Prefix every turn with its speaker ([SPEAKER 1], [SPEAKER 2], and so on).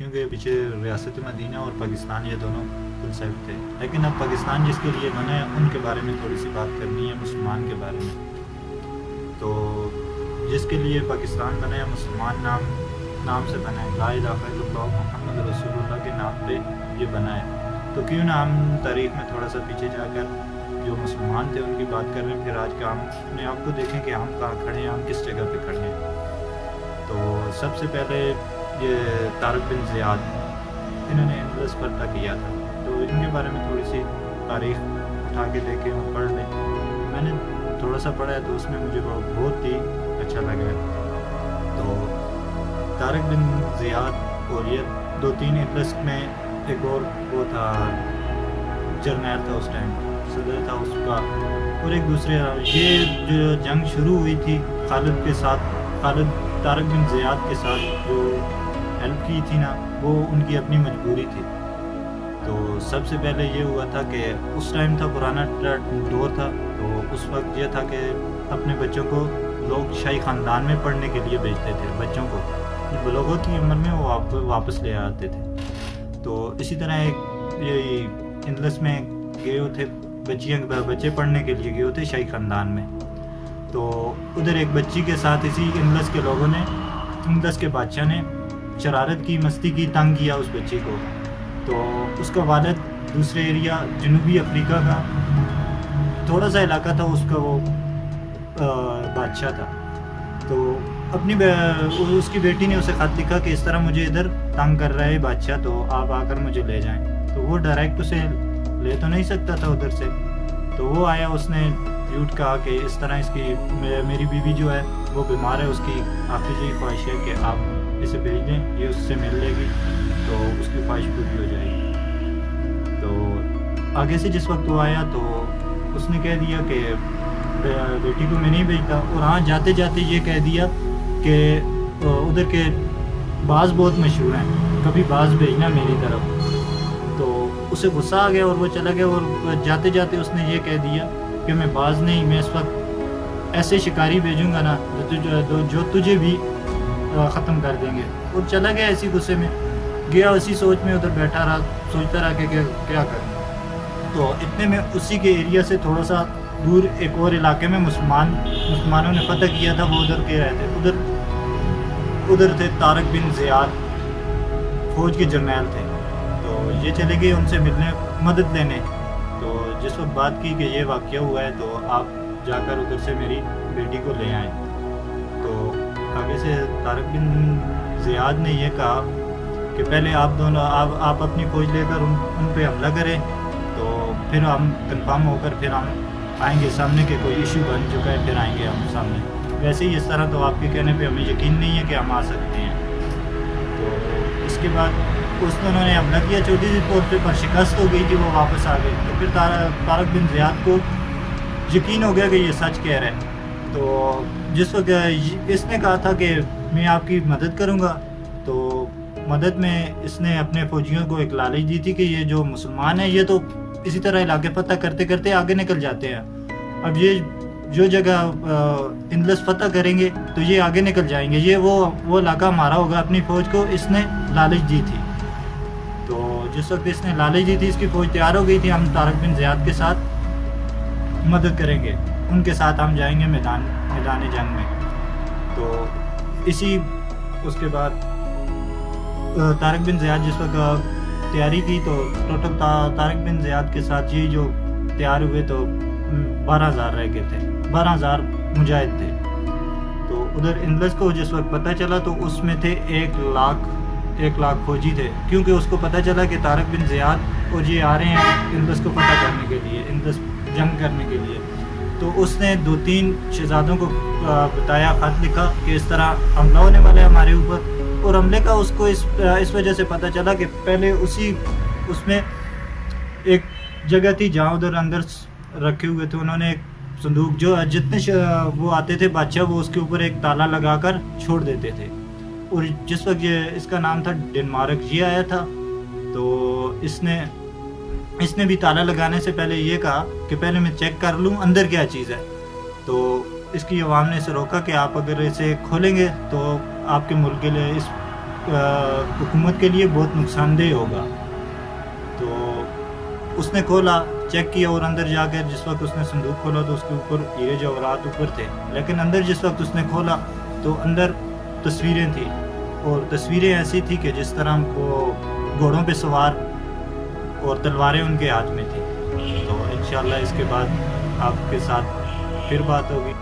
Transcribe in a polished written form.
[SPEAKER 1] کیونکہ پیچھے ریاست مدینہ اور پاکستان یہ دونوں کنسیپٹ تھے، لیکن اب پاکستان جس کے لیے بنا ہے ان کے بارے میں تھوڑی سی بات کرنی ہے، مسلمان کے بارے میں۔ تو جس کے لیے پاکستان بنا ہے، مسلمان نام سے بنا ہے، لا الہ الا اللہ محمد رسول اللہ کے نام پہ یہ بنا ہے۔ تو کیوں نہ ہم تاریخ میں تھوڑا سا پیچھے جا کر جو مسلمان تھے ان کی بات کر رہے ہیں، پھر آج کا ہم اپنے آپ کو دیکھیں کہ ہم کہاں کھڑے ہیں، ہم کس جگہ پہ کھڑے ہیں۔ تو سب سے پہلے یہ طارق بن زیاد، انہوں نے اندلس فتح کیا تھا، تو ان کے بارے میں تھوڑی سی تاریخ اٹھا کے دیکھیں اور پڑھ لیں۔ میں نے تھوڑا سا پڑھا ہے تو اس میں مجھے بہت ہی اچھا لگا ہے۔ تو طارق بن زیاد اور یہ 2-3 اندلس میں ایک اور وہ تھا، جرنیل تھا اس ٹائم، صدر تھا اس کا، اور ایک دوسرے یہ جو جنگ شروع ہوئی تھی خالد کے ساتھ، خالد طارق بن زیاد کے ساتھ جو ہیلپ کی تھی نا، وہ ان کی اپنی مجبوری تھی۔ تو سب سے پہلے یہ ہوا تھا کہ اس ٹائم تھا پرانا دور تھا، تو اس وقت یہ تھا کہ اپنے بچوں کو لوگ شاہی خاندان میں پڑھنے کے لیے بھیجتے تھے، بچوں کو بلوغت کی عمر میں وہ واپس لے آتے تھے۔ تو اسی طرح ایک یہ اندلس میں گئے ہوتے بچے پڑھنے کے لیے گئے ہوتے شاہی خاندان میں، تو ادھر ایک بچی کے ساتھ اسی اندلس کے لوگوں نے، اندلس کے بادشاہ نے شرارت کی، مستی کی، تنگ کیا اس بچی کو۔ تو اس کا والد دوسرے ایریا جنوبی افریقہ کا تھوڑا سا علاقہ تھا، اس کا وہ بادشاہ تھا۔ تو اپنی اس کی بیٹی نے اسے خط لکھا کہ اس طرح مجھے ادھر تنگ کر رہا ہے بادشاہ، تو آپ آ کر مجھے لے جائیں۔ تو وہ ڈائریکٹ اسے لے تو نہیں سکتا تھا ادھر سے، تو وہ آیا، اس نے جھوٹ کہا کہ اس طرح اس کی میری بیوی جو ہے وہ بیمار ہے، اس کی آخری یہی خواہش ہے کہ آپ اسے بھیج دیں، یہ اس سے مل لے گی تو اس کی خواہش پوری ہو جائے گی۔ تو آگے سے جس وقت وہ آیا تو اس نے کہہ دیا کہ بیٹی کو میں نہیں بھیجتا، اور ہاں جاتے جاتے یہ کہہ دیا کہ ادھر کے باز بہت مشہور ہیں، کبھی باز بھیجنا میری طرف۔ تو اسے غصہ آ گیا اور وہ چلا گیا، اور جاتے جاتے اس نے یہ کہہ دیا کہ میں باز نہیں، میں اس وقت ایسے شکاری بھیجوں گا نا جو تجھے بھی ختم کر دیں گے۔ اور چلا گیا اسی غصے میں، گیا اسی سوچ میں، ادھر بیٹھا رہا، سوچتا رہا کہ کیا کروں۔ تو اتنے میں اسی کے ایریا سے تھوڑا سا دور ایک اور علاقے میں مسلمانوں نے فتح کیا تھا، وہ ادھر کے رہتے، ادھر تھے طارق بن زیاد، فوج کے جرنیل تھے۔ تو یہ چلے گئے ان سے ملنے، مدد لینے۔ تو جس وقت بات کی کہ یہ واقعہ ہوا ہے تو آپ جا کر ادھر سے میری بیٹی کو لے آئیں۔ تو آگے سے طارق بن زیاد نے یہ کہا کہ پہلے آپ اپنی فوج لے کر ان پہ حملہ کریں، تو پھر ہم کنفرم ہو کر پھر ہم آئیں گے سامنے، کے کوئی ایشو بن چکا ہے پھر آئیں گے ہم سامنے۔ ویسے ہی اس طرح تو آپ کے کہنے پہ ہمیں یقین نہیں ہے کہ ہم آ سکتے ہیں۔ تو اس کے بعد اس نے انہوں نے حملہ کیا چھوٹی سی طور پہ، پر شکست ہو گئی تھی، وہ واپس آ گئے۔ تو پھر طارق بن زیاد کو یقین ہو گیا کہ یہ سچ کہہ رہے ہیں۔ تو جس وقت اس نے کہا تھا کہ میں آپ کی مدد کروں گا، تو مدد میں اس نے اپنے فوجیوں کو ایک لالچ دی تھی کہ یہ جو مسلمان ہیں یہ تو اسی طرح علاقے فتح کرتے کرتے آگے نکل جاتے ہیں، اب یہ جو جگہ اندلس فتح کریں گے تو یہ آگے نکل جائیں گے، یہ وہ علاقہ ہمارا ہوگا۔ اپنی فوج کو اس نے لالچ دی تھی۔ تو جس وقت اس نے لالچ دی تھی، اس کی فوج تیار ہو گئی تھی، ہم طارق بن زیاد کے ساتھ مدد کریں گے، ان کے ساتھ ہم جائیں گے میدان جنگ میں۔ تو اس کے بعد طارق بن زیاد جس وقت تیاری کی، تو ٹوٹل طارق بن زیاد کے ساتھ یہ جو تیار ہوئے تو 12,000 رہ گئے تھے، 12,000 مجاہد تھے۔ تو ادھر اندلس کو جس وقت پتہ چلا تو اس میں تھے 1 لاکھ فوجی تھے، کیونکہ اس کو پتہ چلا کہ طارق بن زیاد اور یہ آ رہے ہیں اندلس کو فتح کرنے کے لیے، اندلس جنگ کرنے کے لیے۔ تو اس نے 2-3 شہزادوں کو بتایا، خط لکھا کہ اس طرح حملہ ہونے والا ہے ہمارے اوپر۔ اور حملے کا اس کو اس وجہ سے پتہ چلا کہ پہلے اس میں ایک جگہ تھی جہاں ادھر اندر رکھے ہوئے تھے، انہوں نے ایک صندوق، جو جتنے وہ آتے تھے بادشاہ، وہ اس کے اوپر ایک تالا لگا کر چھوڑ دیتے تھے۔ اور جس وقت اس کا نام تھا ڈنمارک، یہ آیا تھا، تو اس نے بھی تالا لگانے سے پہلے یہ کہا کہ پہلے میں چیک کر لوں اندر کیا چیز ہے۔ تو اس کی عوام نے اسے روکا کہ آپ اگر اسے کھولیں گے تو آپ کے ملک کے لیے حکومت کے لیے بہت نقصان دہ ہوگا۔ تو اس نے کھولا، چیک کیا، اور اندر جا کر جس وقت اس نے صندوق کھولا تو اس کے اوپر ہیرے جواہرات اوپر تھے، لیکن اندر جس وقت اس نے کھولا تو اندر تصویریں تھیں، اور تصویریں ایسی تھی کہ جس طرح وہ گھوڑوں پہ سوار اور تلواریں ان کے ہاتھ میں تھیں۔ تو انشاءاللہ اس کے بعد آپ کے ساتھ پھر بات ہوگی۔